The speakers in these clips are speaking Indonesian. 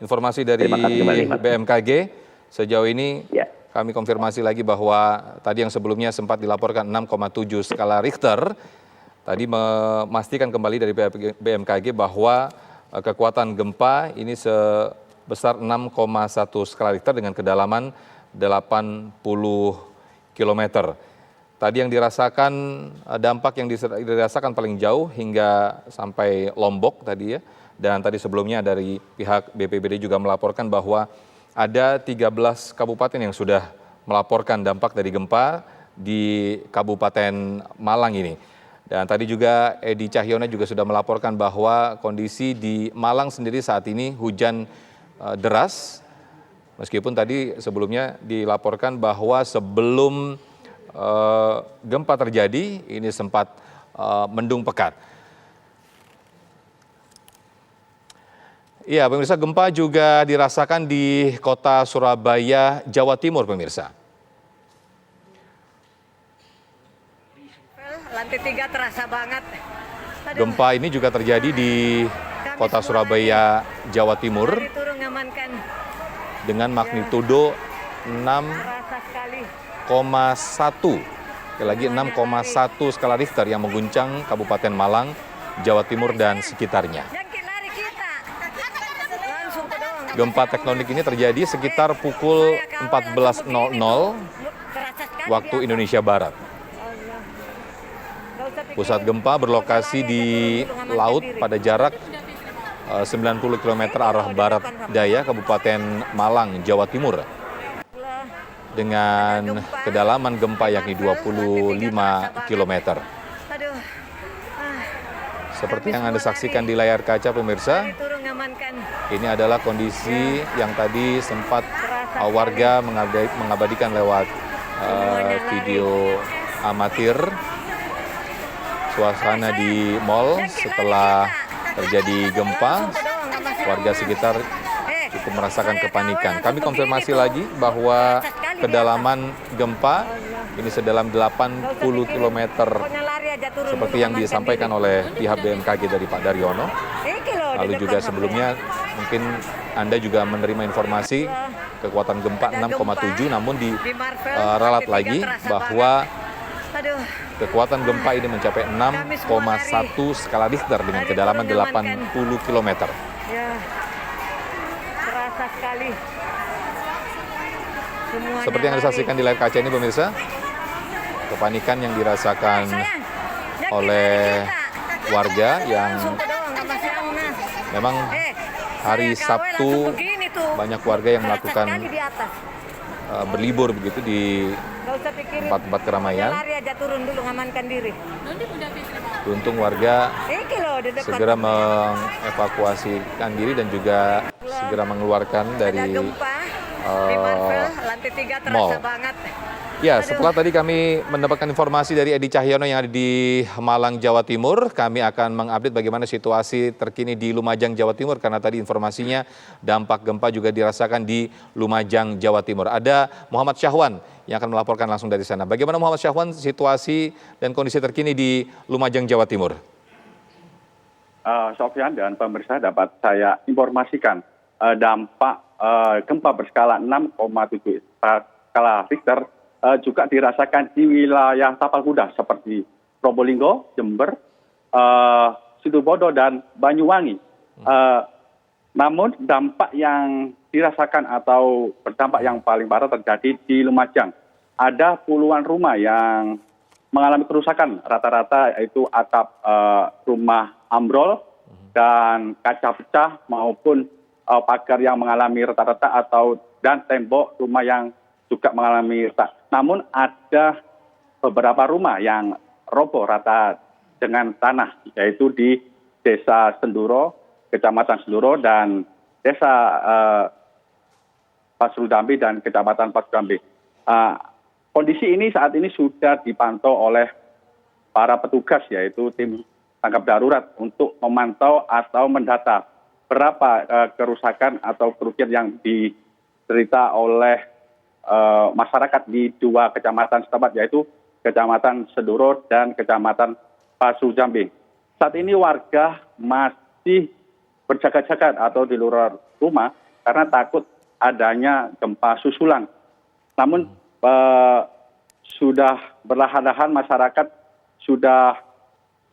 informasi dari Terima kasih kembali, Mas. BMKG. Sejauh ini Ya. kami konfirmasi lagi bahwa tadi yang sebelumnya sempat dilaporkan 6,7 skala Richter. Tadi memastikan kembali dari BMKG bahwa kekuatan gempa ini sebesar 6,1 skala Richter dengan kedalaman 80 km. Tadi yang dirasakan, dampak yang dirasakan paling jauh hingga sampai Lombok tadi ya. Dan tadi sebelumnya dari pihak BPBD juga melaporkan bahwa ada 13 kabupaten yang sudah melaporkan dampak dari gempa di Kabupaten Malang ini. Dan tadi juga Edi Cahyono juga sudah melaporkan bahwa kondisi di Malang sendiri saat ini hujan deras. Meskipun tadi sebelumnya dilaporkan bahwa sebelum gempa terjadi ini sempat mendung pekat. Iya, pemirsa, gempa juga dirasakan di kota Surabaya, Jawa Timur, pemirsa. Lantai 3 terasa banget. Aduh. Gempa ini juga terjadi di kota Surabaya, Jawa Timur dengan magnitudo 6,1. Sekali lagi 6,1 skala Richter yang mengguncang Kabupaten Malang, Jawa Timur dan sekitarnya. Gempa tektonik ini terjadi sekitar pukul 14.00 waktu Indonesia Barat. Pusat gempa berlokasi di laut pada jarak 90 km arah barat daya Kabupaten Malang, Jawa Timur. Dengan kedalaman gempa yakni 25 km. Seperti yang Anda saksikan di layar kaca, pemirsa, ini adalah kondisi yang tadi sempat warga mengabadikan lewat video amatir suasana di mal setelah terjadi gempa. Warga sekitar cukup merasakan kepanikan. Kami konfirmasi lagi bahwa kedalaman gempa ini sedalam 80 km seperti yang disampaikan oleh pihak BMKG dari Pak Daryono. Lalu juga sebelumnya mungkin Anda juga menerima informasi kekuatan gempa 6,7, namun diralat lagi bahwa kekuatan gempa ini mencapai 6,1 skala Richter dengan kedalaman 80 km. Ya, terasa sekali. Seperti yang disaksikan di layar kaca ini, pemirsa, kepanikan yang dirasakan oleh warga yang memang hari Sabtu banyak warga yang melakukan berlibur begitu di tempat-tempat keramaian. Beruntung warga segera mengevakuasikan diri dan juga segera mengeluarkan dari mal. Ya, setelah tadi kami mendapatkan informasi dari Edi Cahyono yang ada di Malang, Jawa Timur, kami akan mengupdate bagaimana situasi terkini di Lumajang, Jawa Timur, karena tadi informasinya dampak gempa juga dirasakan di Lumajang, Jawa Timur. Ada Muhammad Syahwan yang akan melaporkan langsung dari sana. Bagaimana Muhammad Syahwan situasi dan kondisi terkini di Lumajang, Jawa Timur? Sofyan dan pemirsa, dapat saya informasikan dampak gempa berskala 6,7 skala Richter juga dirasakan di wilayah Tapal Kuda seperti Probolinggo, Jember, Situbondo, dan Banyuwangi. Namun dampak yang dirasakan atau berdampak yang paling parah terjadi di Lumajang. Ada puluhan rumah yang mengalami kerusakan, rata-rata yaitu atap rumah ambrol dan kaca pecah maupun pagar yang mengalami retak-retak dan tembok rumah yang juga mengalami retak. Namun ada beberapa rumah yang roboh rata dengan tanah, yaitu di Desa Senduro, Kecamatan Senduro, dan Desa Pasrudambi dan Kecamatan Pasrudambi. Kondisi ini saat ini sudah dipantau oleh para petugas, yaitu tim tanggap darurat, untuk memantau atau mendata berapa kerusakan atau kerugian yang diderita oleh masyarakat di dua kecamatan setempat, yaitu Kecamatan Senduro dan Kecamatan Pasrudambi. Saat ini warga masih berjaga-jaga atau di luar rumah karena takut adanya gempa susulan. Namun sudah berlahan-lahan masyarakat sudah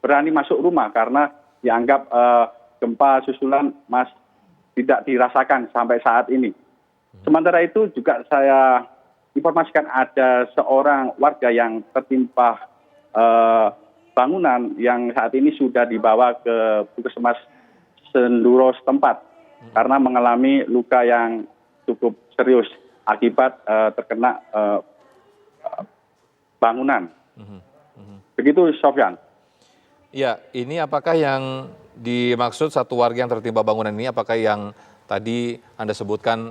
berani masuk rumah karena dianggap gempa susulan tidak dirasakan sampai saat ini. Sementara itu juga saya informasikan ada seorang warga yang tertimpa bangunan yang saat ini sudah dibawa ke Puskesmas Senduro setempat karena mengalami luka yang cukup serius akibat terkena bangunan. Begitu, Sofyan. Ya, ini apakah yang dimaksud satu warga yang tertimpa bangunan ini, apakah yang tadi Anda sebutkan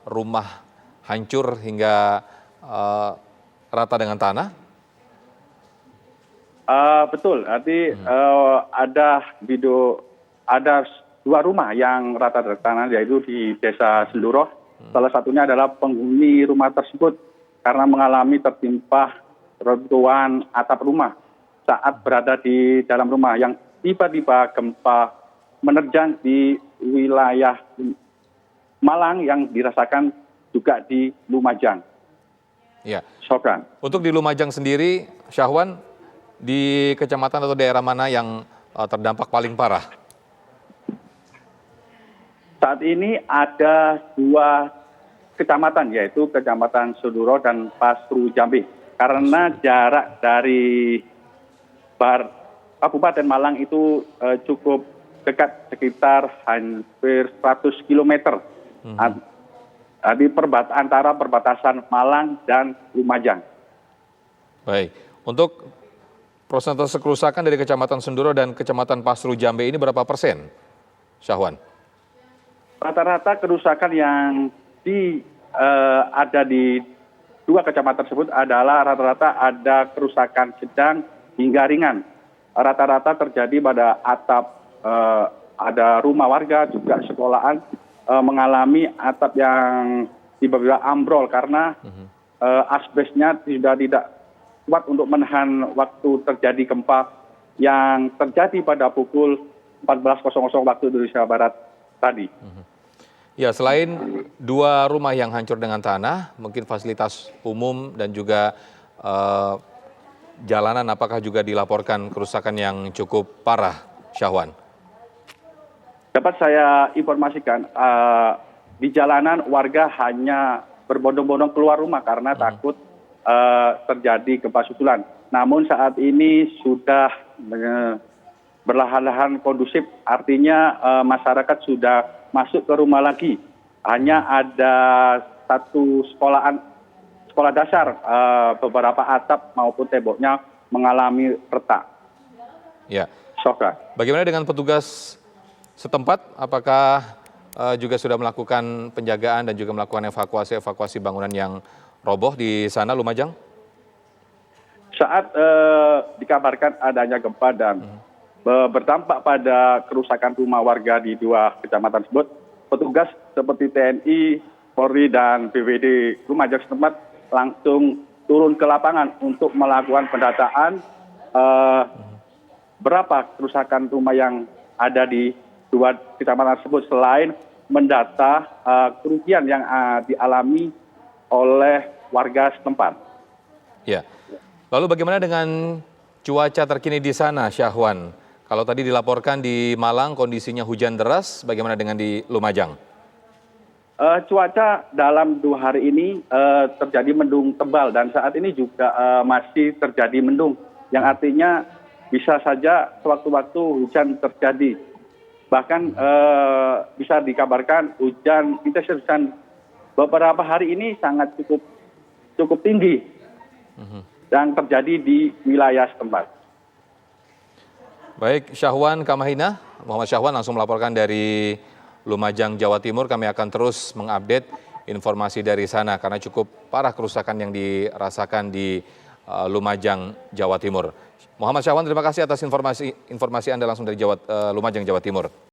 rumah hancur hingga rata dengan tanah? Betul, nanti ada 2 rumah yang rata dengan tanah, yaitu di Desa Senduro. Salah satunya adalah penghuni rumah tersebut karena mengalami tertimpa reruntuhan atap rumah saat berada di dalam rumah yang tiba-tiba gempa menerjang di wilayah Malang yang dirasakan juga di Lumajang. Ya. Sofyan. Untuk di Lumajang sendiri, Syahwan, di kecamatan atau daerah mana yang terdampak paling parah? Saat ini ada 2 kecamatan, yaitu Kecamatan Senduro dan Pasru Jambi. Karena jarak dari Kabupaten Malang itu cukup dekat, sekitar hampir 100 km. Di antara perbatasan Malang dan Lumajang. Baik, untuk persentase kerusakan dari Kecamatan Senduro dan Kecamatan Pasru Jambi ini berapa persen, Syahwan? Rata-rata kerusakan yang ada di 2 kecamatan tersebut adalah rata-rata ada kerusakan sedang hingga ringan. Rata-rata terjadi pada atap, ada rumah warga juga sekolahan mengalami atap yang tiba-tiba ambrol karena asbesnya sudah tidak kuat untuk menahan waktu terjadi gempa yang terjadi pada pukul 14.00 waktu Indonesia Barat tadi. Ya, selain 2 rumah yang hancur dengan tanah, mungkin fasilitas umum dan juga jalanan apakah juga dilaporkan kerusakan yang cukup parah, Syahwan? Dapat saya informasikan, di jalanan warga hanya berbondong-bondong keluar rumah karena takut terjadi gempa susulan. Namun saat ini sudah berlahan-lahan kondusif, artinya masyarakat sudah masuk ke rumah lagi. Hanya ada 1 sekolah dasar, beberapa atap maupun temboknya mengalami retak. Ya. Sofyan. Bagaimana dengan petugas setempat? Apakah juga sudah melakukan penjagaan dan juga melakukan evakuasi bangunan yang roboh di sana, Lumajang? Saat dikabarkan adanya gempa dan berdampak pada kerusakan rumah warga di 2 kecamatan tersebut, petugas seperti TNI, Polri, dan BPBD Lumajang setempat langsung turun ke lapangan untuk melakukan pendataan berapa kerusakan rumah yang ada di 2 kecamatan tersebut, selain mendata kerugian yang dialami oleh warga setempat. Ya. Lalu bagaimana dengan cuaca terkini di sana, Syahwan? Kalau tadi dilaporkan di Malang kondisinya hujan deras, bagaimana dengan di Lumajang? Cuaca dalam 2 hari ini terjadi mendung tebal dan saat ini juga masih terjadi mendung, yang artinya bisa saja sewaktu-waktu hujan terjadi. Bahkan bisa dikabarkan intensitas hujan beberapa hari ini sangat cukup tinggi yang terjadi di wilayah setempat. Baik, Syahwan Kamahina, Muhammad Syahwan langsung melaporkan dari Lumajang, Jawa Timur. Kami akan terus mengupdate informasi dari sana karena cukup parah kerusakan yang dirasakan di Lumajang, Jawa Timur. Muhammad Syahwan, terima kasih atas informasi Anda langsung dari Lumajang, Jawa Timur.